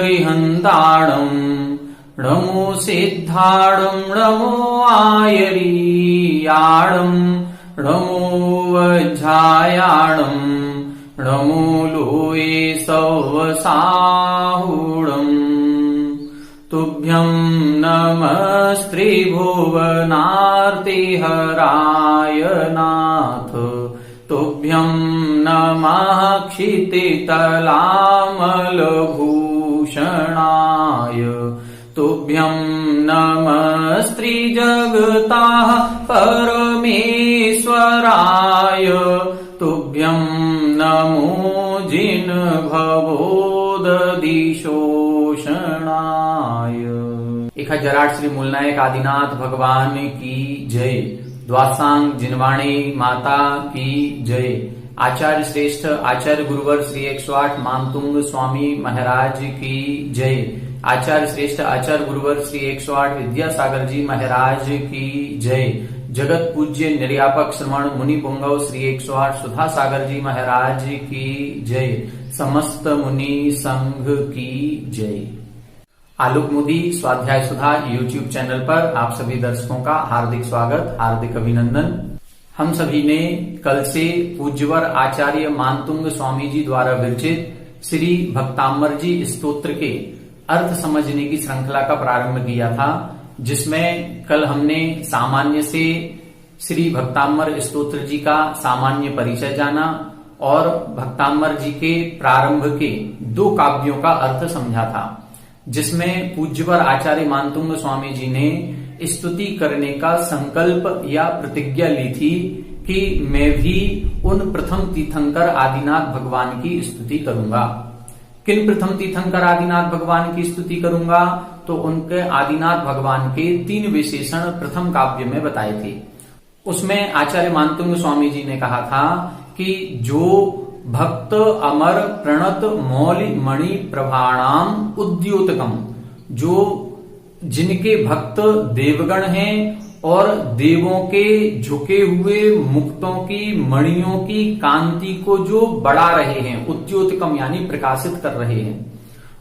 अरिहन्ताणम् नमो सिद्धाणम् नमो आयरीयाणम् नमो वज्रायाणम् नमो लोये सवसाहुणम् तुभ्यम् नमस्त्रिभुवनार्तिहराय नाथ तुभ्यम् नमः क्षितितलामलभूषणाय तुभ्यम् नमस्त्रिजगताः परमेश्वराय तुभ्यम् नमो जिनभवोदधिशोषणाय। 1008 श्री मूलनायक आदिनाथ भगवान की जय। द्वासांग जिनवाणी माता की जय। आचार्य श्रेष्ठ आचार्य गुरुवर श्री 108 मानतुंग स्वामी महाराज की जय। आचार्य श्रेष्ठ आचार्य गुरुवर श्री 108 विद्यासागर जी महाराज की जय। जगत पूज्य निर्यापक श्रमण मुनि पुंगव श्री 108 सुधा सागर जी महाराज की जय। समस्त मुनि संघ की जय। आलोक मोदी स्वाध्याय सुधा यूट्यूब चैनल पर आप सभी दर्शकों का हार्दिक स्वागत, हार्दिक अभिनंदन। हम सभी ने कल से पूज्यवर आचार्य मानतुंग स्वामी जी द्वारा विरचित श्री भक्ताम्बर जी स्तोत्र के अर्थ समझने की श्रृंखला का प्रारंभ किया था, जिसमें कल हमने सामान्य से श्री भक्ताम्बर स्तोत्र जी का सामान्य परिचय जाना और भक्ताम्बर जी के प्रारंभ के 2 काव्यों का अर्थ समझा था, जिसमें पूज्यवर आचार्य मानतुंग स्वामी जी ने स्तुति करने का संकल्प या प्रतिज्ञा ली थी कि मैं भी उन प्रथम तीर्थंकर आदिनाथ भगवान की स्तुति करूंगा। किन प्रथम तीर्थंकर आदिनाथ भगवान की स्तुति करूंगा? तो उनके आदिनाथ भगवान के 3 विशेषण प्रथम काव्य में बताए थे। उसमें आचार्य मानतुंग स्वामी जी ने कहा था कि जो भक्त अमर प्रणत मौलि मणि प्रभाणाम उद्योतकम, जो जिनके भक्त देवगण हैं और देवों के झुके हुए मुक्तों की मणियों की कांति को जो बढ़ा रहे हैं, उद्योतकम यानी प्रकाशित कर रहे हैं।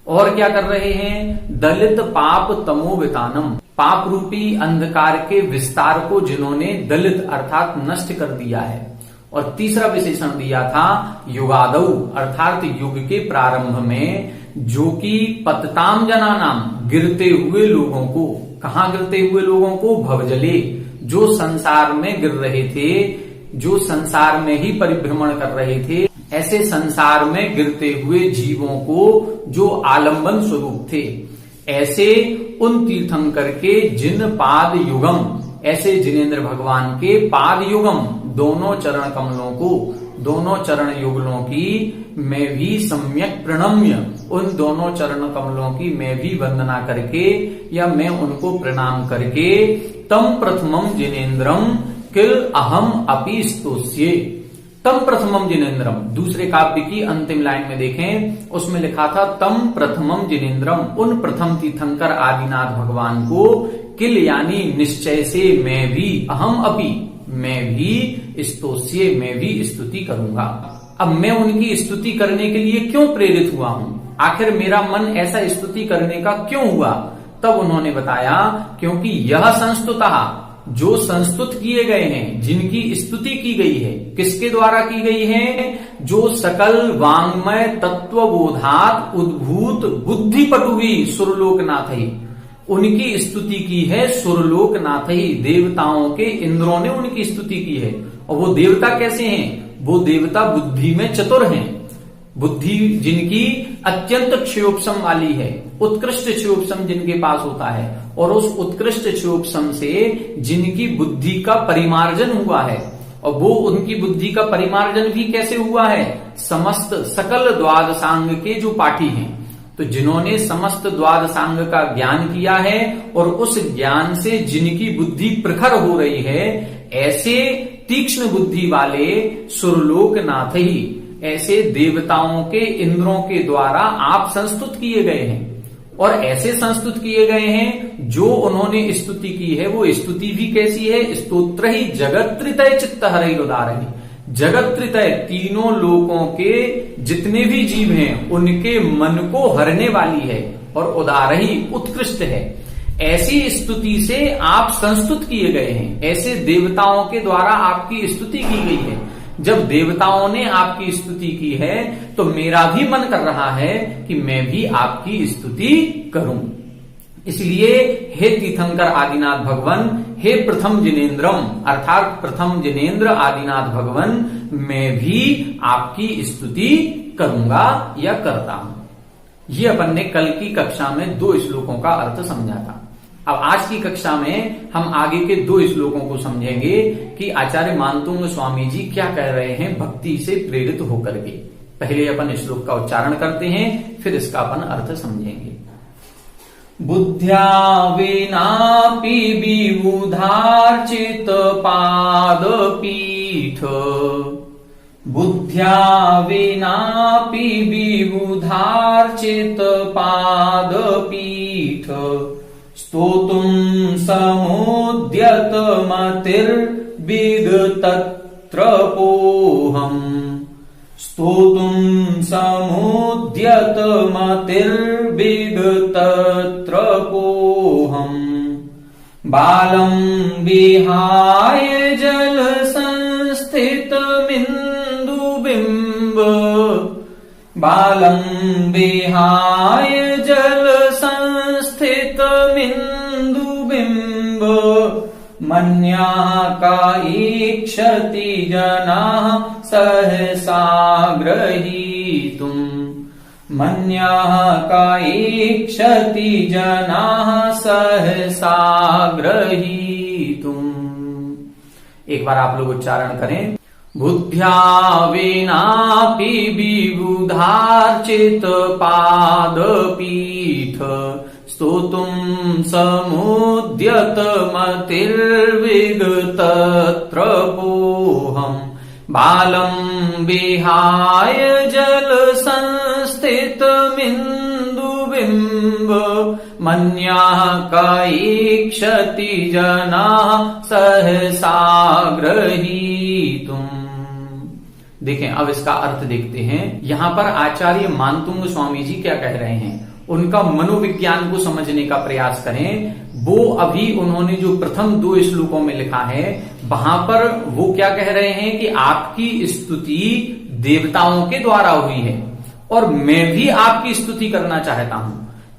और क्या कर रहे हैं? दलित पाप तमोवितानम, पाप रूपी अंधकार के विस्तार को जिन्होंने दलित अर्थात नष्ट कर दिया है। और तीसरा विशेषण दिया था युगादौ, अर्थात युग के प्रारंभ में, जो कि पतताम जनानाम, गिरते हुए लोगों को, कहां गिरते हुए लोगों को? भवजले, जो संसार में गिर रहे थे, जो संसार में ही परिभ्रमण कर रहे थे, ऐसे संसार में गिरते हुए जीवों को जो आलंबन स्वरूप थे, ऐसे उन तीर्थंकर के जिन पाद युगम, ऐसे जिनेन्द्र भगवान के पाद युगम, दोनों चरण कमलों को, दोनों चरण युगलों की मैं भी सम्यक प्रणम्य, उन दोनों चरण कमलों की मैं भी वंदना करके या मैं उनको प्रणाम करके तम प्रथमम जिनेन्द्रम किल अहम अपि स्तोष्ये। तम प्रथमम जिनेन्द्रम, दूसरे काव्य की अंतिम लाइन में देखें, उसमें लिखा था तम प्रथमम जिनेन्द्रम, उन प्रथम तीर्थंकर आदिनाथ भगवान को किल यानी निश्चय से मैं भी, अहम अपि मैं भी, स्तोष्ये मैं भी स्तुति करूंगा। अब मैं उनकी स्तुति करने के लिए क्यों प्रेरित हुआ हूं? आखिर मेरा मन ऐसा स्तुति करने का क्यों हुआ? तब उन्होंने बताया क्योंकि यह संस्तुतः, जो संस्तुत किए गए हैं, जिनकी स्तुति की गई है, किसके द्वारा की गई है? जो सकल वांग्मय तत्वबोधात उद्भूत बुद्धिपटुवी सुरलोकनाथ ही, उनकी स्तुति की है सुरलोकनाथ ही, देवताओं के इंद्रों ने उनकी स्तुति की है। और वो देवता कैसे हैं? वो देवता बुद्धि में चतुर हैं, बुद्धि जिनकी अत्यंत क्षयोपशम वाली है, उत्कृष्ट क्षयोपशम जिनके पास होता है, और उस उत्कृष्ट क्षयोपशम से जिनकी बुद्धि का परिमार्जन हुआ है। और वो उनकी बुद्धि का परिमार्जन भी कैसे हुआ है? समस्त सकल द्वादशांग के जो पाठी हैं, तो जिन्होंने समस्त द्वादशांग का ज्ञान किया है और उस ज्ञान से जिनकी बुद्धि प्रखर हो रही है, ऐसे तीक्ष्ण बुद्धि वाले सुरलोकनाथ ही, ऐसे देवताओं के इंद्रों के द्वारा आप संस्तुत किए गए हैं। और ऐसे संस्तुत किए गए हैं जो उन्होंने स्तुति की है, वो स्तुति भी कैसी है? स्तोत्र ही जगत त्रितय चित्त हरहि उदारहि, जगत त्रितय तीनों लोकों के जितने भी जीव हैं उनके मन को हरने वाली है और उदारही उत्कृष्ट है। ऐसी स्तुति से आप संस्तुत किए गए हैं, ऐसे देवताओं के द्वारा आपकी स्तुति की गई है। जब देवताओं ने आपकी स्तुति की है तो मेरा भी मन कर रहा है कि मैं भी आपकी स्तुति करूं। इसलिए हे तीर्थंकर आदिनाथ भगवन, हे प्रथम जिनेन्द्रम अर्थात प्रथम जिनेन्द्र आदिनाथ भगवन, मैं भी आपकी स्तुति करूंगा या करता हूं। ये अपन ने कल की कक्षा में 2 श्लोकों का अर्थ समझा था। अब आज की कक्षा में हम आगे के 2 श्लोकों को समझेंगे कि आचार्य मानतुंग स्वामी जी क्या कह रहे हैं भक्ति से प्रेरित होकर के। पहले अपन श्लोक का उच्चारण करते हैं, फिर इसका अपन अर्थ समझेंगे। बुद्ध्या विनापि विबुधार्चित पादपीठ, बुद्ध्या विनापि विबुधार्चित पादपीठ, स्तोतुं समुद्यत मतिर्विगतत्र पोहम्, स्तोतुं समुद्यत मतिर्विगतत्र पोहम्, बालं विहाय जल संस्थितमिन्दुबिम्ब, बालं विहाय जल संस्थितमिन्दुबिम्ब, मन्याः कायीक्षति जनाः सहसा ग्रहीतुम्, मन्याः कायीक्षति जनाः सहसा ग्रहीतुम्। एक बार आप लोग उच्चारण करें। बुद्ध्या विनापि विबुधार्चित पादपीठ, स्तोतुं समुद्यत मतिर्विगतत्र पोहम्, बालं विहाय जल संस्थितमिन्दुबिम्ब, मन्याः कायीक्षति जनाः सहसा ग्रहीतुम्। देखें, अब इसका अर्थ देखते हैं। यहां पर आचार्य मानतुंग स्वामी जी क्या कह रहे हैं, उनका मनोविज्ञान को समझने का प्रयास करें। वो अभी उन्होंने जो प्रथम 2 श्लोकों में लिखा है वहां पर वो क्या कह रहे हैं कि आपकी स्तुति देवताओं के द्वारा हुई है और मैं भी आपकी स्तुति करना चाहता हूं।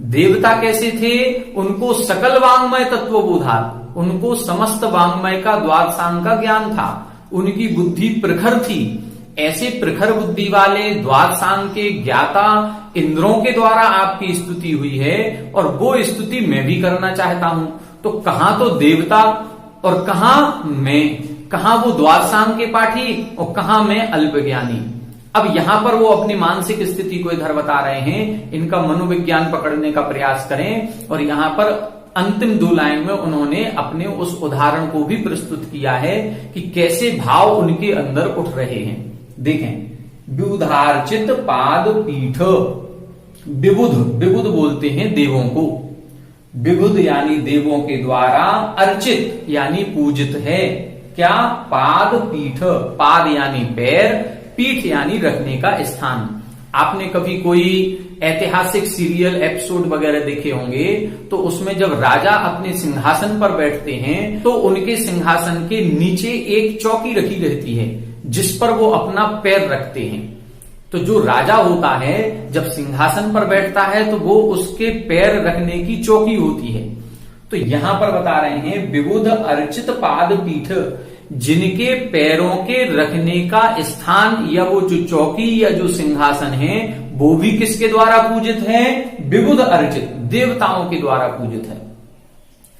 देवता कैसे थे? उनको सकल वांग्मय तत्वबोधा, उनको समस्त वांग्मय का द्वादशांग का ज्ञान था, उनकी बुद्धि प्रखर थी। ऐसे प्रखर बुद्धि वाले द्वादशांग के ज्ञाता इंद्रों के द्वारा आपकी स्तुति हुई है और वो स्तुति मैं भी करना चाहता हूं। तो कहां तो देवता और कहां मैं, कहां वो द्वादशांग के पाठी और कहां मैं अल्पज्ञानी। अब यहां पर वो अपनी मानसिक स्थिति को इधर बता रहे हैं, इनका मनोविज्ञान पकड़ने का प्रयास करें। और यहां पर अंतिम 2 लाइन में उन्होंने अपने उस उदाहरण को भी प्रस्तुत किया है कि कैसे भाव उनके अंदर उठ रहे हैं। देखें, विबुधार्चित पाद पीठ, विबुध, विबुध बोलते हैं देवों को, विबुध यानी देवों के द्वारा, अर्चित यानी पूजित है। क्या? पाद पीठ, पाद यानी पैर, पीठ यानी रखने का स्थान। आपने कभी कोई ऐतिहासिक सीरियल एपिसोड वगैरह देखे होंगे तो उसमें जब राजा अपने सिंहासन पर बैठते हैं तो उनके सिंहासन के नीचे एक चौकी रखी रहती है जिस पर वो अपना पैर रखते हैं। तो जो राजा होता है जब सिंहासन पर बैठता है तो वो उसके पैर रखने की चौकी होती है। तो यहां पर बता रहे हैं विबुध अर्चित पाद पीठ, जिनके पैरों के रखने का स्थान या वो जो चौकी या जो सिंहासन है वो भी किसके द्वारा पूजित है? विबुध अर्चित, देवताओं के द्वारा पूजित है।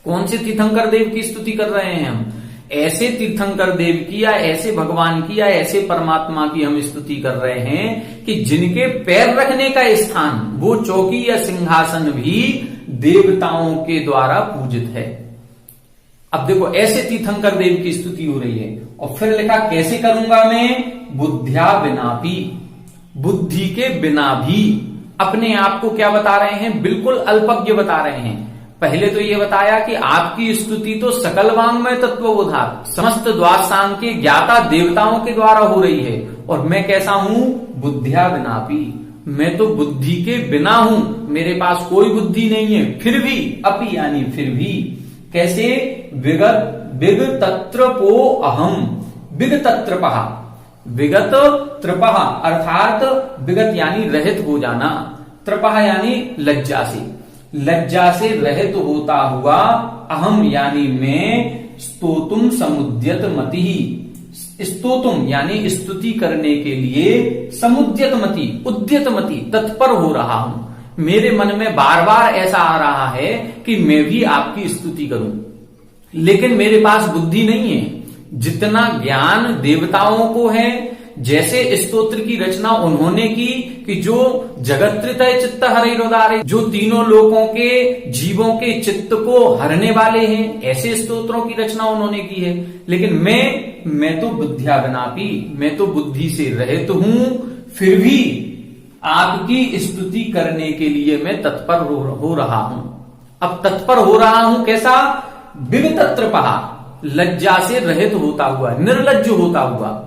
कौन से तीर्थंकर देव की स्तुति कर रहे हैं हम? ऐसे तीर्थंकर देव की या ऐसे भगवान की या ऐसे परमात्मा की हम स्तुति कर रहे हैं कि जिनके पैर रखने का स्थान, वो चौकी या सिंहासन भी देवताओं के द्वारा पूजित है। अब देखो, ऐसे तीर्थंकर देव की स्तुति हो रही है और फिर लिखा कैसे करूंगा मैं? बुद्ध्या विनापि, बुद्धि के बिना भी। अपने आप को क्या बता रहे हैं? बिल्कुल अल्पज्ञ बता रहे हैं। पहले तो ये बताया कि आपकी स्तुति तो सकल वांग्मय तत्वबोधात् समस्त द्वादशांग के ज्ञाता देवताओं के द्वारा हो रही है, और मैं कैसा हूं? बुद्धिया विनापी, मैं तो बुद्धि के बिना हूं, मेरे पास कोई बुद्धि नहीं है। फिर भी, अपि यानी फिर भी, कैसे? विग तत्रपो अहम, विग तत्रपः, विगत त्रपः अर्थात विगत यानी रहित हो जाना, त्रपः यानी लज्जा से, लज्जा से रहित होता हुआ, अहम यानी मैं, स्तोतुम समुद्यत मति, स्तोतुम यानी स्तुति करने के लिए, समुद्यत मति उद्यत मति तत्पर हो रहा हूं। मेरे मन में बार बार ऐसा आ रहा है कि मैं भी आपकी स्तुति करूं, लेकिन मेरे पास बुद्धि नहीं है। जितना ज्ञान देवताओं को है, जैसे स्तोत्र की रचना उन्होंने की कि जो जगत त्रितय चित्त हरिरोदारे, जो तीनों लोकों के जीवों के चित्त को हरने वाले हैं, ऐसे स्तोत्रों की रचना उन्होंने की है। लेकिन मैं तो बुद्धिया विनापी, मैं तो बुद्धि से रहित हूं, फिर भी आपकी स्तुति करने के लिए मैं तत्पर हो रहा हूं। अब तत्पर हो रहा हूं कैसा? विगतत्रपः, लज्जा से रहित होता हुआ, निर्लज्ज होता हुआ,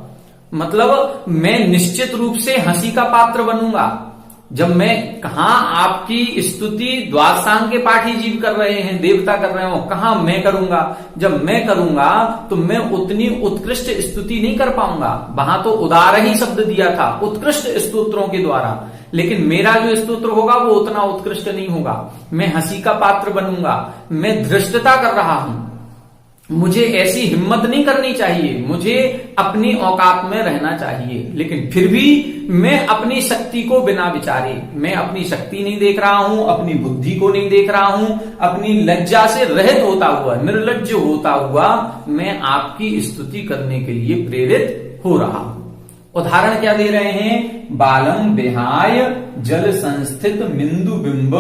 मतलब मैं निश्चित रूप से हंसी का पात्र बनूंगा। जब मैं, कहां आपकी स्तुति द्वादशांग के पाठी जीव कर रहे हैं, देवता कर रहे हो, कहां मैं करूंगा? जब मैं करूंगा तो मैं उतनी उत्कृष्ट स्तुति नहीं कर पाऊंगा। वहां तो उदार ही शब्द दिया था, उत्कृष्ट स्तोत्रों के द्वारा, लेकिन मेरा जो स्तोत्र होगा वो उतना उत्कृष्ट नहीं होगा। मैं हंसी का पात्र बनूंगा, मैं धृष्टता कर रहा हूं। मुझे ऐसी हिम्मत नहीं करनी चाहिए, मुझे अपनी औकात में रहना चाहिए, लेकिन फिर भी मैं अपनी शक्ति को बिना विचारे, मैं अपनी शक्ति नहीं देख रहा हूं, अपनी बुद्धि को नहीं देख रहा हूं, अपनी लज्जा से रहित होता हुआ, निर्लज्ज होता हुआ मैं आपकी स्तुति करने के लिए प्रेरित हो रहा हूं। उदाहरण क्या दे रहे हैं? बालम विहाय जल संस्थित मिंदु बिंब,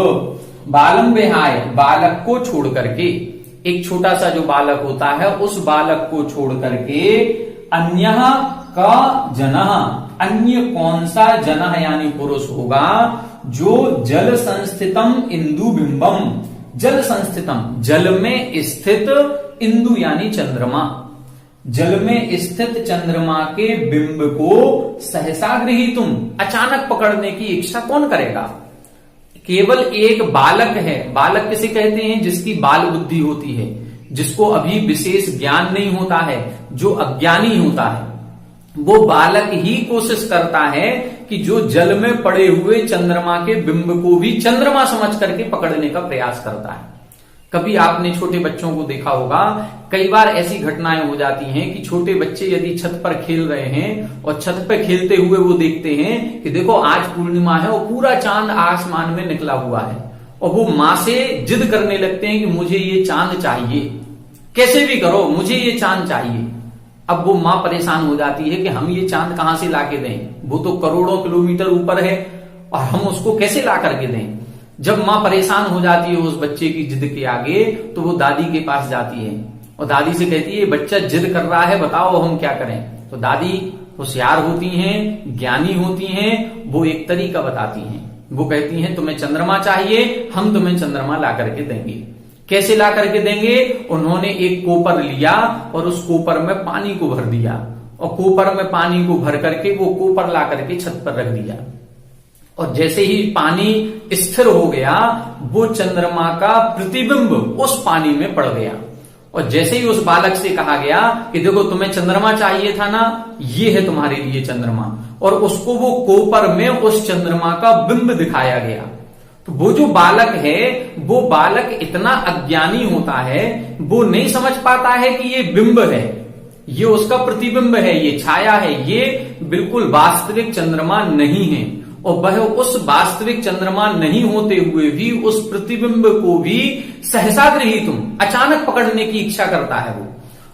बालम विहाय, बालक को छोड़ करके, एक छोटा सा जो बालक होता है उस बालक को छोड़ करके, अन्य का जनः, अन्य कौन सा? जनः यानी पुरुष होगा, जो जल संस्थितम इंदु बिंबम, जल संस्थितम जल में स्थित, इंदु यानी चंद्रमा, जल में स्थित चंद्रमा के बिंब को सहसा गृहीतुम, अचानक पकड़ने की इच्छा कौन करेगा? केवल एक बालक है। बालक किसे कहते हैं? जिसकी बाल बुद्धि होती है, जिसको अभी विशेष ज्ञान नहीं होता है, जो अज्ञानी होता है, वो बालक ही कोशिश करता है कि जो जल में पड़े हुए चंद्रमा के बिंब को भी चंद्रमा समझ करके पकड़ने का प्रयास करता है। कभी आपने छोटे बच्चों को देखा होगा, कई बार ऐसी घटनाएं हो जाती हैं कि छोटे बच्चे यदि छत पर खेल रहे हैं और छत पर खेलते हुए वो देखते हैं कि देखो आज पूर्णिमा है और पूरा चांद आसमान में निकला हुआ है, और वो माँ से जिद करने लगते हैं कि मुझे ये चांद चाहिए, कैसे भी करो मुझे ये चांद चाहिए। अब वो माँ परेशान हो जाती है कि हम ये चांद कहां से लाके दें, वो तो करोड़ों किलोमीटर ऊपर है और हम उसको कैसे ला करके दें। जब माँ परेशान हो जाती है उस बच्चे की जिद के आगे, तो वो दादी के पास जाती है और दादी से कहती है, बच्चा जिद कर रहा है, बताओ हम क्या करें। तो दादी होशियार होती हैं, ज्ञानी होती हैं, वो एक तरीका बताती हैं। वो कहती हैं, तुम्हें चंद्रमा चाहिए, हम तुम्हें चंद्रमा ला करके देंगे। कैसे ला करके देंगे? उन्होंने एक कोपर लिया और उस कोपर में पानी को भर दिया, और कोपर में पानी को भर करके वो कोपर ला करके छत पर रख दिया, और जैसे ही पानी स्थिर हो गया, वो चंद्रमा का प्रतिबिंब उस पानी में पड़ गया। और जैसे ही उस बालक से कहा गया कि देखो तुम्हें चंद्रमा चाहिए था ना, ये है तुम्हारे लिए चंद्रमा, और उसको वो कोपर में उस चंद्रमा का बिंब दिखाया गया। तो वो जो बालक है, वो बालक इतना अज्ञानी होता है, वो नहीं समझ पाता है कि ये बिंब है, ये उसका प्रतिबिंब है, ये छाया है, ये बिल्कुल वास्तविक चंद्रमा नहीं है। और वह उस वास्तविक चंद्रमा नहीं होते हुए भी उस प्रतिबिंब को भी सहसा गृहीतुम, अचानक पकड़ने की इच्छा करता है वो।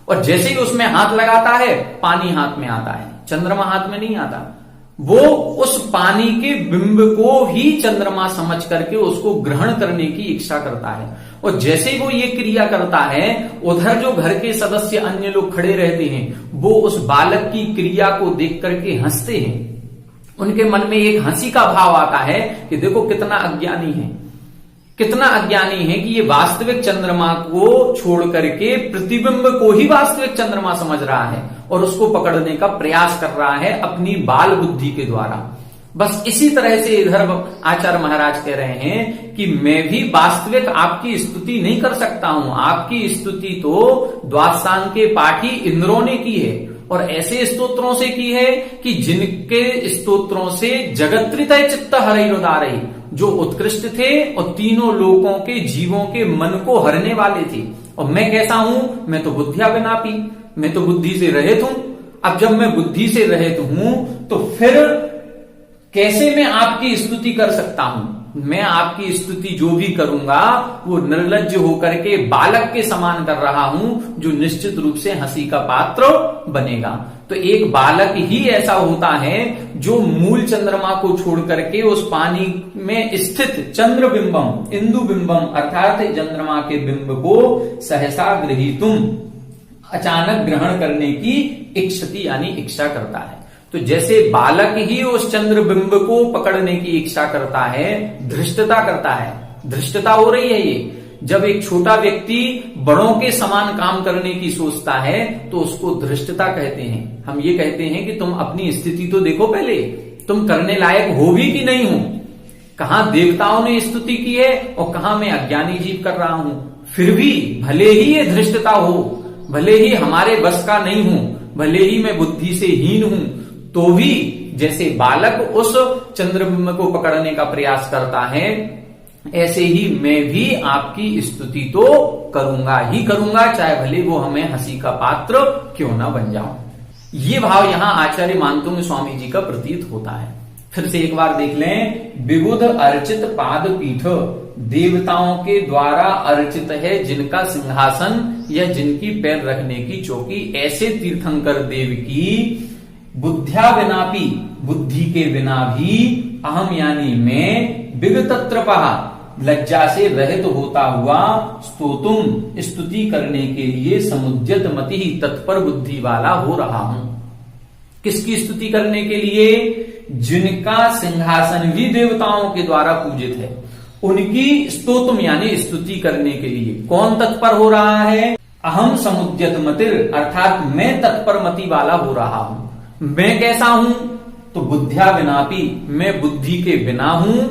और जैसे ही उसमें हाथ लगाता है, पानी हाथ में आता है, चंद्रमा हाथ में नहीं आता। वो उस पानी के बिंब को ही चंद्रमा समझ करके उसको ग्रहण करने की इच्छा करता है। और जैसे ही वो ये क्रिया करता है, उधर जो घर के सदस्य अन्य लोग खड़े रहते हैं, वो उस बालक की क्रिया को देख करके हंसते हैं। उनके मन में एक हंसी का भाव आता है कि देखो कितना अज्ञानी है, कितना अज्ञानी है कि ये वास्तविक चंद्रमा को छोड़ करके प्रतिबिंब को ही वास्तविक चंद्रमा समझ रहा है और उसको पकड़ने का प्रयास कर रहा है अपनी बाल बुद्धि के द्वारा। बस इसी तरह से इधर आचार्य महाराज कह रहे हैं कि मैं भी वास्तविक आपकी स्तुति नहीं कर सकता हूं। आपकी स्तुति तो द्वादशांग के पाठी इंद्रों ने की है और ऐसे स्तोत्रों से की है कि जिनके स्तोत्रों से जगत्रितय चित्त हरिरुदारही, जो उत्कृष्ट थे और तीनों लोकों के जीवों के मन को हरने वाले थे। और मैं कैसा हूं? मैं तो बुद्धिया विनापी, मैं तो बुद्धि से रहित हूं। अब जब मैं बुद्धि से रहित हूं तो फिर कैसे मैं आपकी स्तुति कर सकता हूं? मैं आपकी स्तुति जो भी करूंगा वो निर्लज्ज होकर के बालक के समान कर रहा हूं, जो निश्चित रूप से हंसी का पात्र बनेगा। तो एक बालक ही ऐसा होता है जो मूल चंद्रमा को छोड़ करके उस पानी में स्थित चंद्र बिंबम, इंदु बिंबम अर्थात चंद्रमा के बिंब को सहसा गृहीतुम, अचानक ग्रहण करने की इच्छति यानी इच्छा करता है। तो जैसे बालक ही उस चंद्र बिंब को पकड़ने की इच्छा करता है, धृष्टता करता है, धृष्टता हो रही है ये। जब एक छोटा व्यक्ति बड़ों के समान काम करने की सोचता है तो उसको धृष्टता कहते हैं। हम ये कहते हैं कि तुम अपनी स्थिति तो देखो पहले, तुम करने लायक हो भी कि नहीं हो। कहां देवताओं ने स्तुति की है और कहां मैं अज्ञानी जीव कर रहा हूं। फिर भी भले ही ये धृष्टता हो, भले ही हमारे बस का नहीं हूं, भले ही मैं बुद्धि से हीन हूं, तो भी जैसे बालक उस चंद्रबिंब को पकड़ने का प्रयास करता है, ऐसे ही मैं भी आपकी स्तुति तो करूंगा ही करूंगा, चाहे भले वो हमें हंसी का पात्र क्यों ना बन जाऊं। ये भाव यहां आचार्य मानतुंग स्वामी जी का प्रतीत होता है। फिर से एक बार देख लें। विबुध अर्चित पाद पीठ, देवताओं के द्वारा अर्चित है जिनका सिंहासन या जिनकी पैर रखने की चौकी, ऐसे तीर्थंकर देव की बुद्ध्या विनापी, बुद्धि के बिना भी, अहम यानी मैं, विगतत्रपः, लज्जा से रहित होता हुआ, स्तोतुम, स्तुति करने के लिए, समुद्यत मति, तत्पर बुद्धि वाला हो रहा हूं। किसकी स्तुति करने के लिए? जिनका सिंहासन भी देवताओं के द्वारा पूजित है, उनकी स्तोतुम यानी स्तुति करने के लिए कौन तत्पर हो रहा है? अहम समुद्यत मतिर, अर्थात मैं तत्पर मति वाला हो रहा हूं। मैं कैसा हूं? तो बुद्धिया विनापी, मैं बुद्धि के बिना हूं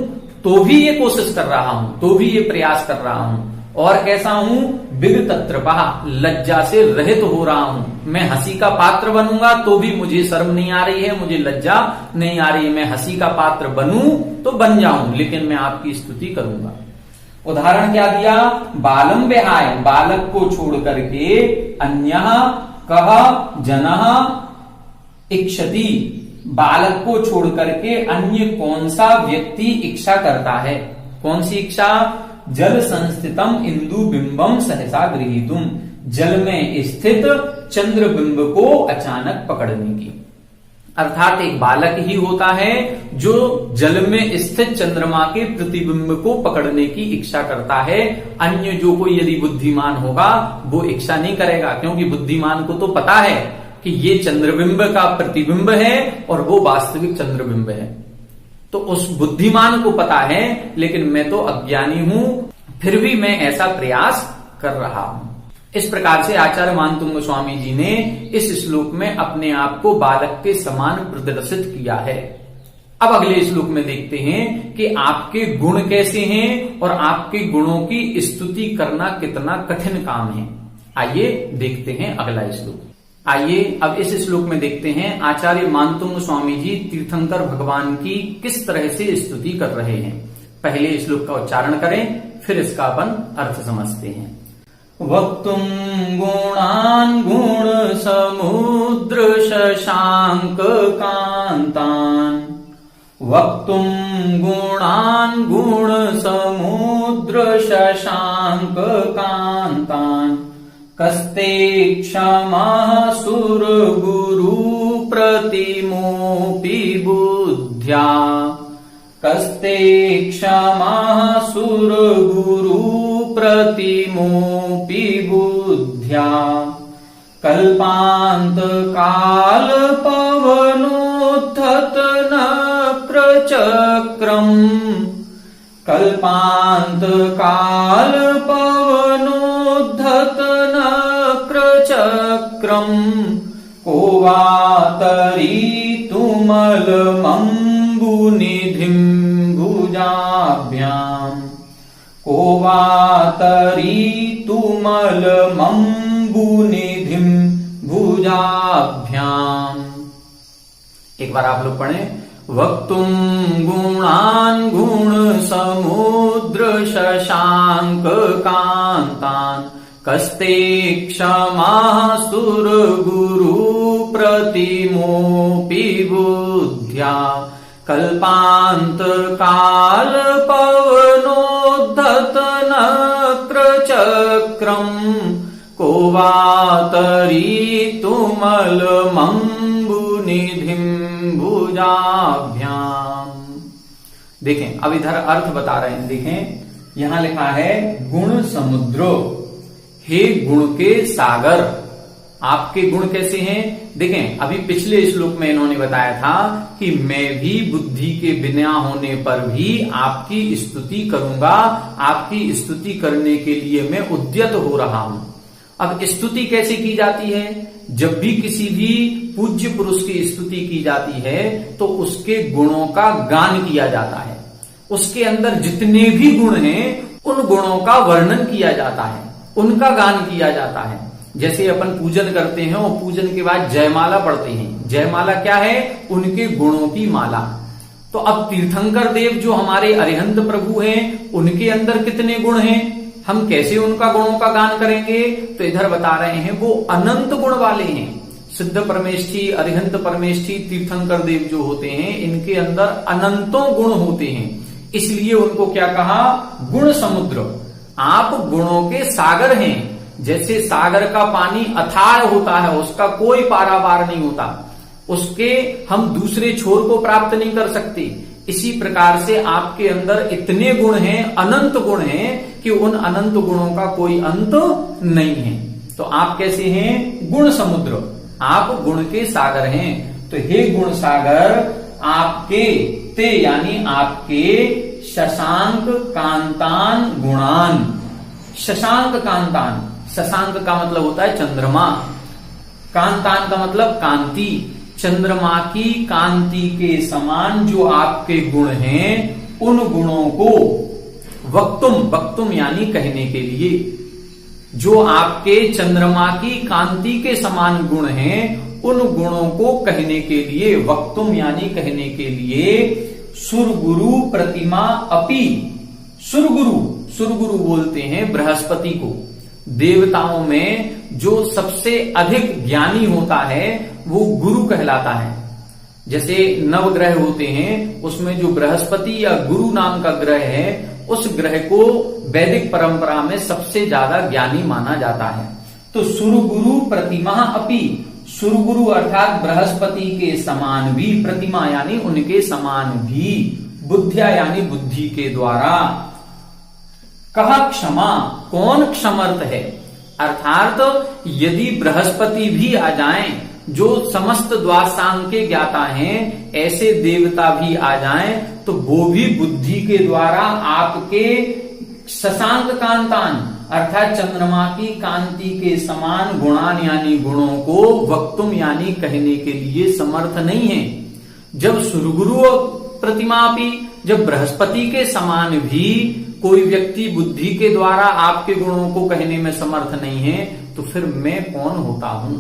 तो भी ये कोशिश कर रहा हूं, तो भी ये प्रयास कर रहा हूं। और कैसा हूं? विगतत्रपः, लज्जा से रहित हो रहा हूं। मैं हंसी का पात्र बनूंगा तो भी मुझे शर्म नहीं आ रही है, मुझे लज्जा नहीं आ रही है। मैं हंसी का पात्र बनूं तो बन जाऊं, लेकिन मैं आपकी स्तुति करूंगा। उदाहरण क्या दिया? बालम विहाय, बालक को छोड़ करके, अन्यः कः जनः इच्छति, बालक को छोड़ करके अन्य कौन सा व्यक्ति इच्छा करता है? कौन सी इच्छा? जल संस्थितम इंदु बिंबम सहसा गृहीतुम, जल में स्थित चंद्र बिंब को अचानक पकड़ने की। अर्थात एक बालक ही होता है जो जल में स्थित चंद्रमा के प्रतिबिंब को पकड़ने की इच्छा करता है। अन्य जो कोई यदि बुद्धिमान होगा वो इच्छा नहीं करेगा, क्योंकि बुद्धिमान को तो पता है कि ये चंद्रबिंब का प्रतिबिंब है और वो वास्तविक चंद्रबिंब है। तो उस बुद्धिमान को पता है, लेकिन मैं तो अज्ञानी हूं, फिर भी मैं ऐसा प्रयास कर रहा हूं। इस प्रकार से आचार्य मानतुंग स्वामी जी ने इस श्लोक में अपने आप को बालक के समान प्रदर्शित किया है। अब अगले श्लोक में देखते हैं कि आपके गुण कैसे हैं और आपके गुणों की स्तुति करना कितना कठिन काम है। आइए देखते हैं अगला श्लोक। आइए अब इस श्लोक में देखते हैं आचार्य मानतुंग स्वामी जी तीर्थंकर भगवान की किस तरह से स्तुति कर रहे हैं। पहले श्लोक का उच्चारण करें, फिर इसका अपन अर्थ समझते हैं। वक्तुम गुणान गुण समुद्र शशांक कांतान, वक्तुम गुणान गुण समुद्र शशांक कांतान, कस्ते क्षमः सुर गुरु प्रतिमोपि बुद्ध्या, कस्ते क्षमः सुर गुरु प्रतिमोपि बुद्ध्या, कल्पांत काल पवनोत्थत न प्रचक्रम, कल्पांत काल पवनोद्धत नक्र चक्रम को वातरी तुमल मंबुनिधिम भुजाभ्याम को वातरी तुमल मंबुनिधिम भुजाभ्याम। एक बार आप लोग पढ़ें। वक्तुम गुणान गुण समुद्र शशांक कांतान कस्ते क्षमा सुर गुरु प्रतिमोपि बुद्ध्या कल्पांत काल पवनोद्धत नक्र चक्रम को वातरी तुमल मंबुनिधिम भुजाभ्याम। देखें, अब इधर अर्थ बता रहे हैं। देखें, यहां लिखा है गुण समुद्रो, हे गुण के सागर। आपके गुण कैसे हैं? देखें, अभी पिछले श्लोक में इन्होंने बताया था कि मैं भी बुद्धि के बिना होने पर भी आपकी स्तुति करूंगा, आपकी स्तुति करने के लिए मैं उद्यत हो रहा हूं। अब स्तुति कैसे की जाती है? जब भी किसी भी पूज्य पुरुष की स्तुति की जाती है तो उसके गुणों का गान किया जाता है। उसके अंदर जितने भी गुण हैं उन गुणों का वर्णन किया जाता है, उनका गान किया जाता है। जैसे अपन पूजन करते हैं और पूजन के बाद जयमाला पढ़ते हैं। जयमाला क्या है? उनके गुणों की माला। तो अब तीर्थंकर देव जो हमारे अरिहंत प्रभु हैं, उनके अंदर कितने गुण हैं? हम कैसे उनका गुणों का गान करेंगे? तो इधर बता रहे हैं वो अनंत गुण वाले हैं। सिद्ध परमेष्ठी, अरिहंत परमेष्ठी, तीर्थंकर देव जो होते हैं, इनके अंदर अनंतों गुण होते हैं। इसलिए उनको क्या कहा? गुण समुद्र। आप गुणों के सागर हैं। जैसे सागर का पानी अथाह होता है, उसका कोई पारावार नहीं होता, उसके हम दूसरे छोर को प्राप्त नहीं कर सकते। इसी प्रकार से आपके अंदर इतने गुण हैं, अनंत गुण हैं कि उन अनंत गुणों का कोई अंत नहीं है। तो आप कैसे हैं? गुण समुद्र। आप गुण के सागर हैं। तो हे गुण सागर, आपके ते यानी आपके शशांक कांतान गुणान। शशांक कांतान, शशांक का मतलब होता है चंद्रमा, कांतान का मतलब कांति। चंद्रमा की कांति के समान जो आपके गुण हैं, उन गुणों को वक्तुम, वक्तुम यानी कहने के लिए, जो आपके चंद्रमा की कांति के समान गुण हैं, उन गुणों को कहने के लिए, वक्तुम यानी कहने के लिए, सुरगुरु प्रतिमा अपि। सुरगुरु, सुरगुरु बोलते हैं बृहस्पति को। देवताओं में जो सबसे अधिक ज्ञानी होता है वो गुरु कहलाता है। जैसे नवग्रह होते हैं, उसमें जो बृहस्पति या गुरु नाम का ग्रह है, उस ग्रह को वैदिक परंपरा में सबसे ज्यादा ज्ञानी माना जाता है। तो सुरगुरु प्रतिमा अपि, सुरगुरु अर्थात बृहस्पति के समान भी, प्रतिमा यानी उनके समान भी, बुद्धिया यानी बुद्धि के द्वारा। कहा क्षमा, कौन क्षमर्थ है? अर्थात यदि बृहस्पति भी आ जाएं, जो समस्त द्वासांग के ज्ञाता हैं, ऐसे देवता भी आ जाएं, तो वो भी बुद्धि के द्वारा आपके शशांक कांतान अर्थात चंद्रमा की कांति के समान गुणान यानी गुणों को वक्तुम यानी कहने के लिए समर्थ नहीं है। जब सुरगुरु प्रतिमा भी, जब बृहस्पति के समान भी कोई व्यक्ति बुद्धि के द्वारा आपके गुणों को कहने में समर्थ नहीं है, तो फिर मैं कौन होता हूं?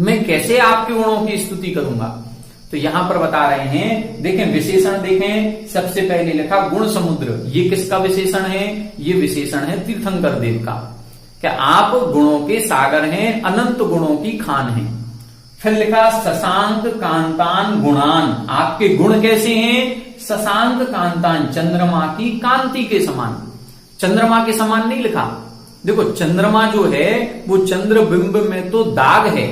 मैं कैसे आपके गुणों की स्तुति करूंगा? तो यहां पर बता रहे हैं, देखें विशेषण देखें। सबसे पहले लिखा गुण समुद्र, ये किसका विशेषण है? ये विशेषण है तीर्थंकर देव का। क्या आप गुणों के सागर हैं, अनंत गुणों की खान हैं। फिर लिखा शशांक कांतान गुणान, आपके गुण कैसे हैं? शशांक कांतान, चंद्रमा की कांति के समान। चंद्रमा के समान नहीं लिखा। देखो चंद्रमा जो है वो चंद्र बिंब में तो दाग है,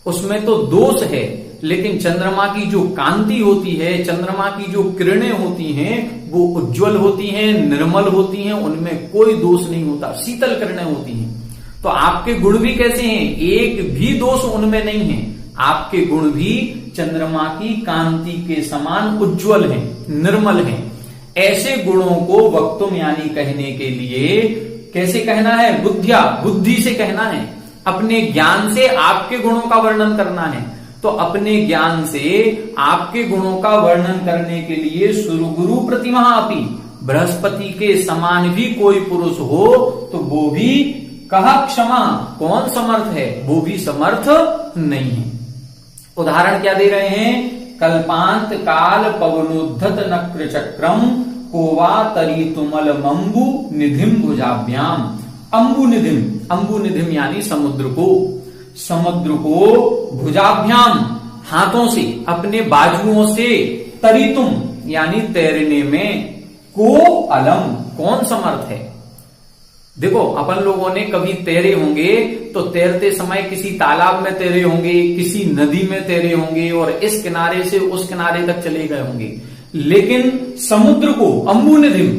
उसमें तो दोष है, लेकिन चंद्रमा की जो कांति होती है, चंद्रमा की जो किरणें होती हैं, वो उज्जवल होती हैं, निर्मल होती हैं, उनमें कोई दोष नहीं होता, शीतल किरणें होती हैं। तो आपके गुण भी कैसे हैं? एक भी दोष उनमें नहीं है। आपके गुण भी चंद्रमा की कांति के समान उज्जवल हैं, निर्मल हैं। ऐसे गुणों को वक्तुम यानी कहने के लिए कैसे कहना है? बुद्धिया, बुद्धि से कहना है। अपने ज्ञान से आपके गुणों का वर्णन करना है। तो अपने ज्ञान से आपके गुणों का वर्णन करने के लिए सुरगुरु प्रतिमा अपि, बृहस्पति के समान भी कोई पुरुष हो तो वो भी कहा क्षमा, कौन समर्थ है? वो भी समर्थ नहीं है। उदाहरण क्या दे रहे हैं? कल्पांत काल पवनोद्धत नक्र चक्रम कोवा तरी तुमल मंबु निधिम भुजाभ्याम। अंबु निधिम, अंबु निधिम यानी समुद्र को, समुद्र को भुजाभ्याम हाथों से, अपने बाजुओं से, तरीतुम यानी तैरने में, को अलम कौन समर्थ है? देखो, अपन लोगों ने कभी तैरे होंगे तो तैरते समय किसी तालाब में तैरे होंगे, किसी नदी में तैरे होंगे और इस किनारे से उस किनारे तक चले गए होंगे। लेकिन समुद्र को अंबु निधिम,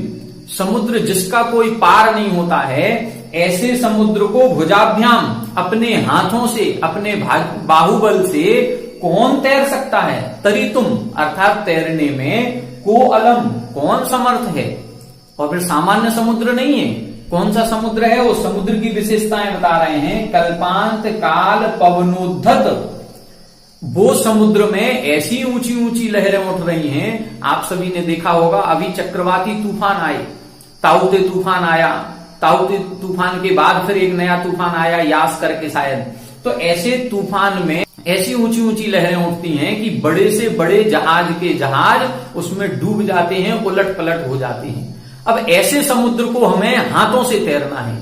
समुद्र जिसका कोई पार नहीं होता है, ऐसे समुद्र को भुजाभ्याम अपने हाथों से, अपने बाहुबल से कौन तैर सकता है? तरीतुम अर्थात तैरने में, को अलम कौन समर्थ है? और फिर सामान्य समुद्र नहीं है। कौन सा समुद्र है? वो समुद्र की विशेषताएं बता रहे हैं। कल्पांत काल पवनोद्धत, वो समुद्र में ऐसी ऊंची ऊंची लहरें उठ रही हैं। आप सभी ने देखा होगा, अभी चक्रवाती तूफान आए, ताउते तूफान आया, ताउते तूफान के बाद फिर एक नया तूफान आया यास करके शायद। तो ऐसे तूफान में ऐसी ऊंची ऊंची लहरें उठती हैं कि बड़े से बड़े जहाज के जहाज उसमें डूब जाते हैं, उलट पलट हो जाते हैं। अब ऐसे समुद्र को हमें हाथों से तैरना है।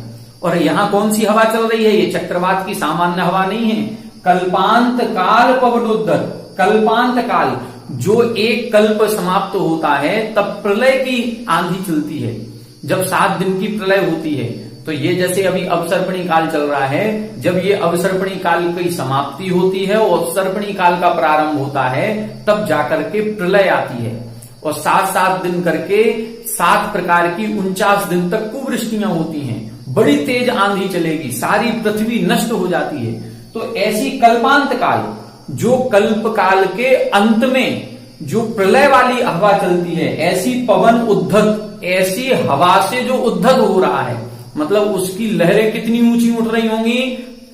और यहां कौन सी हवा चल रही है? ये चक्रवात की सामान्य हवा नहीं है। कल्पांत काल पवनोद्धत, कल्पांत काल, जो एक कल्प समाप्त होता है तब प्रलय की आंधी चलती है। जब 7 दिन की प्रलय होती है, तो ये जैसे अभी अवसर्पणी काल चल रहा है, जब ये अवसर्पणी काल की समाप्ति होती है और अवसर्पणी काल का प्रारंभ होता है, तब जाकर के प्रलय आती है। और 7-7 दिन करके 7 प्रकार की 49 दिन तक कुवृष्टियां होती हैं। बड़ी तेज आंधी चलेगी, सारी पृथ्वी नष्ट हो जाती है। तो ऐसी कल्पांत काल, जो कल्प काल के अंत में जो प्रलय वाली हवा चलती है, ऐसी पवन उद्धत, ऐसी हवा से जो उद्धत हो रहा है, मतलब उसकी लहरें कितनी ऊंची उठ रही होंगी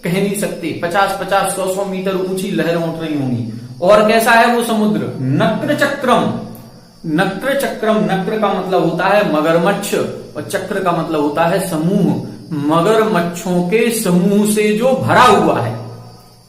कह नहीं सकते। 50-50, 100-100 मीटर ऊंची लहरें उठ रही होंगी। और कैसा है वो समुद्र? नक्र चक्रम, नक्र चक्रम, नक्र का मतलब होता है मगरमच्छ और चक्र का मतलब होता है समूह। मगरमच्छों के समूह से जो भरा हुआ है।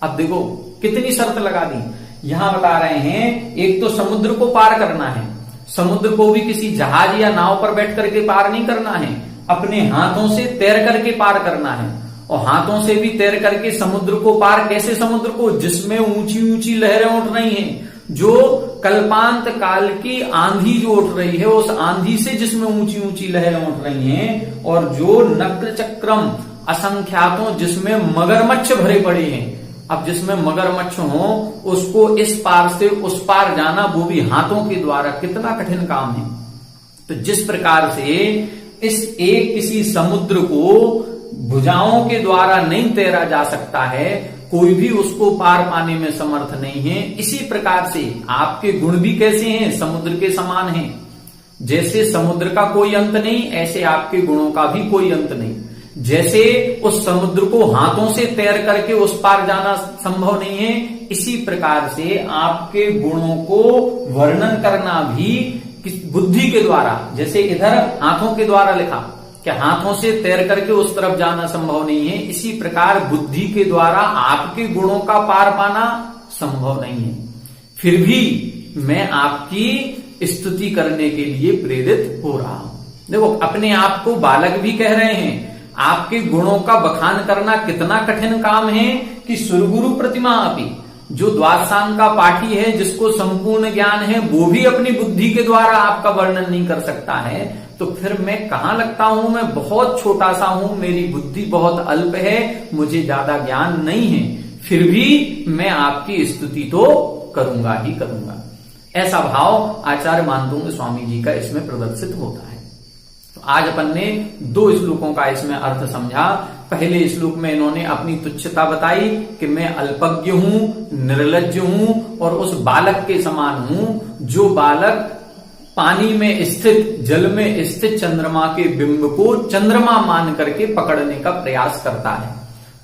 अब देखो कितनी शर्त लगा दी। यहां बता रहे हैं, एक तो समुद्र को पार करना है, समुद्र को भी किसी जहाज या नाव पर बैठ करके पार नहीं करना है, अपने हाथों से तैर करके पार करना है। और हाथों से भी तैर करके समुद्र को पार, कैसे समुद्र को? जिसमें ऊंची ऊंची लहरें उठ रही हैं, जो कल्पांत काल की आंधी जो उठ रही है, उस आंधी से जिसमें ऊंची ऊंची लहरें उठ रही हैं, और जो नक्र चक्रम असंख्यातों जिसमें मगरमच्छ भरे पड़े हैं। अब जिसमें मगरमच्छ हो उसको इस पार से उस पार जाना, वो भी हाथों के द्वारा, कितना कठिन काम है। तो जिस प्रकार से इस एक किसी समुद्र को भुजाओं के द्वारा नहीं तैरा जा सकता है, कोई भी उसको पार पाने में समर्थ नहीं है, इसी प्रकार से आपके गुण भी कैसे हैं? समुद्र के समान हैं। जैसे समुद्र का कोई अंत नहीं, ऐसे आपके गुणों का भी कोई अंत नहीं। जैसे उस समुद्र को हाथों से तैर करके उस पार जाना संभव नहीं है, इसी प्रकार से आपके गुणों को वर्णन करना भी बुद्धि के द्वारा, जैसे इधर हाथों के द्वारा लिखा कि हाथों से तैर करके उस तरफ जाना संभव नहीं है, इसी प्रकार बुद्धि के द्वारा आपके गुणों का पार पाना संभव नहीं है। फिर भी मैं आपकी स्तुति करने के लिए प्रेरित हो रहा हूं। देखो, अपने आप को बालक भी कह रहे हैं। आपके गुणों का बखान करना कितना कठिन काम है कि सुरगुरु प्रतिमा अपि, जो द्वादशांग का पाठी है, जिसको संपूर्ण ज्ञान है, वो भी अपनी बुद्धि के द्वारा आपका वर्णन नहीं कर सकता है, तो फिर मैं कहां लगता हूं? मैं बहुत छोटा सा हूं, मेरी बुद्धि बहुत अल्प है, मुझे ज्यादा ज्ञान नहीं है, फिर भी मैं आपकी स्तुति तो करूंगा ही करूंगा। ऐसा भाव आचार्य मानदुंग स्वामी जी का इसमें प्रदर्शित होता है। तो आज अपन ने 2 श्लोकों का इसमें अर्थ समझा। पहले श्लोक में इन्होंने अपनी तुच्छता बताई कि मैं अल्पज्ञ हूं, निर्लज्ज हूं और उस बालक के समान हूं, जो बालक पानी में स्थित, जल में स्थित चंद्रमा के बिंब को चंद्रमा मान करके पकड़ने का प्रयास करता है।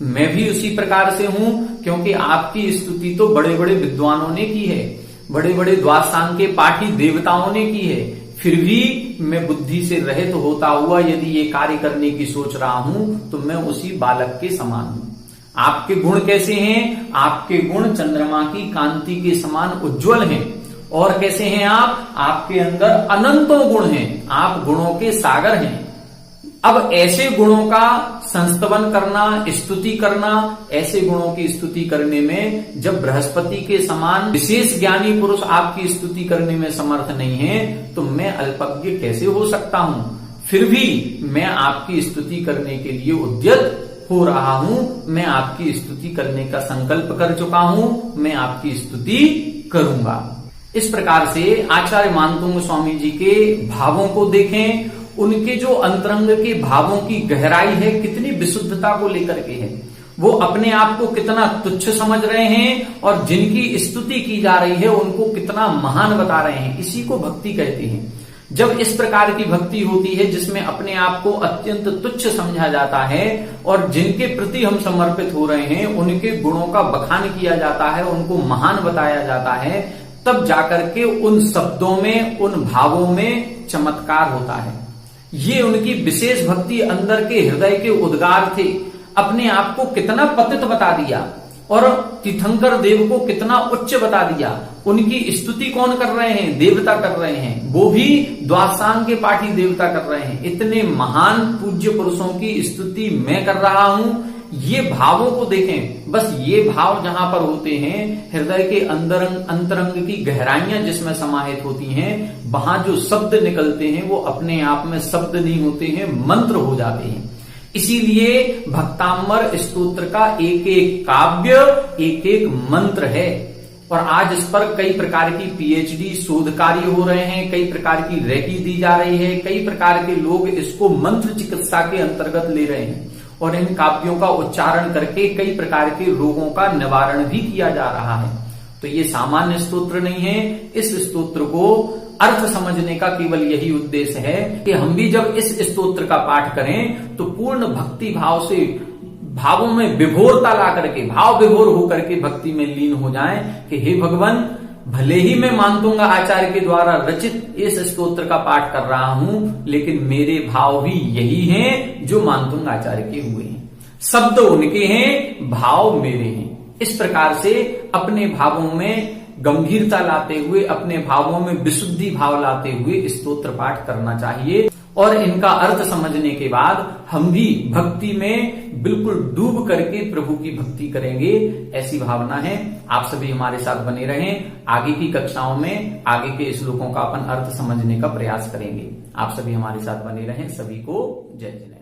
मैं भी उसी प्रकार से हूं, क्योंकि आपकी स्तुति तो बड़े बड़े विद्वानों ने की है, बड़े बड़े द्वादशांग के पाठी देवताओं ने की है। फिर भी मैं बुद्धि से रहित होता हुआ यदि ये कार्य करने की सोच रहा हूं तो मैं उसी बालक के समान हूं। आपके गुण कैसे हैं? आपके गुण चंद्रमा की कांति के समान उज्जवल हैं। और कैसे हैं आप? आपके अंदर अनंतों गुण हैं, आप गुणों के सागर हैं। अब ऐसे गुणों का संस्तवन करना, स्तुति करना, ऐसे गुणों की स्तुति करने में जब बृहस्पति के समान विशेष ज्ञानी पुरुष आपकी स्तुति करने में समर्थ नहीं है तो मैं अल्पज्ञ कैसे हो सकता हूं? फिर भी मैं आपकी स्तुति करने के लिए उद्यत हो रहा हूं, मैं आपकी स्तुति करने का संकल्प कर चुका हूं, मैं आपकी स्तुति करूंगा। इस प्रकार से आचार्य मानतुंग स्वामी जी के भावों को देखें, उनके जो अंतरंग के भावों की गहराई है, कितनी विशुद्धता को लेकर के है। वो अपने आप को कितना तुच्छ समझ रहे हैं और जिनकी स्तुति की जा रही है उनको कितना महान बता रहे हैं। इसी को भक्ति कहते हैं। जब इस प्रकार की भक्ति होती है जिसमें अपने आप को अत्यंत तुच्छ समझा जाता है और जिनके प्रति हम समर्पित हो रहे हैं उनके गुणों का बखान किया जाता है, उनको महान बताया जाता है, तब जाकर के उन शब्दों में, उन भावों में चमत्कार होता है। ये उनकी विशेष भक्ति अंदर के हृदय के उद्गार थे। अपने आप को कितना पतित बता दिया और तीर्थंकर देव को कितना उच्च बता दिया। उनकी स्तुति कौन कर रहे हैं? देवता कर रहे हैं, वो भी द्वादशांग के पाठी देवता कर रहे हैं। इतने महान पूज्य पुरुषों की स्तुति मैं कर रहा हूं। ये भावों को देखें, बस ये भाव जहां पर होते हैं, हृदय के अंतरंग की गहराइयां जिसमें समाहित होती हैं, वहां जो शब्द निकलते हैं वो अपने आप में शब्द नहीं होते हैं, मंत्र हो जाते हैं। इसीलिए भक्तांबर स्तोत्र का एक एक काव्य, एक एक मंत्र है। और आज इस पर कई प्रकार की पीएचडी शोध कार्य हो रहे हैं, कई प्रकार की रैकी दी जा रही है, कई प्रकार के लोग इसको मंत्र चिकित्सा के अंतर्गत ले रहे हैं और इन काव्यों का उच्चारण करके कई प्रकार के रोगों का निवारण भी किया जा रहा है। तो ये सामान्य स्तोत्र नहीं है। इस स्तोत्र को अर्थ समझने का केवल यही उद्देश्य है कि हम भी जब इस स्तोत्र का पाठ करें तो पूर्ण भक्ति भाव से, भावों में विभोरता ला करके, भाव विभोर होकर के भक्ति में लीन हो जाएं कि हे भगवान, भले ही मैं मानतुंग आचार्य के द्वारा रचित इस स्तोत्र का पाठ कर रहा हूं, लेकिन मेरे भाव भी यही हैं जो मानतुंग आचार्य के हुए हैं। शब्द उनके हैं, भाव मेरे हैं। इस प्रकार से अपने भावों में गंभीरता लाते हुए, अपने भावों में विशुद्धि भाव लाते हुए स्तोत्र पाठ करना चाहिए। और इनका अर्थ समझने के बाद हम भी भक्ति में बिल्कुल डूब करके प्रभु की भक्ति करेंगे, ऐसी भावना है। आप सभी हमारे साथ बने रहें। आगे की कक्षाओं में आगे के श्लोकों का अपन अर्थ समझने का प्रयास करेंगे। आप सभी हमारे साथ बने रहें। सभी को जय जय।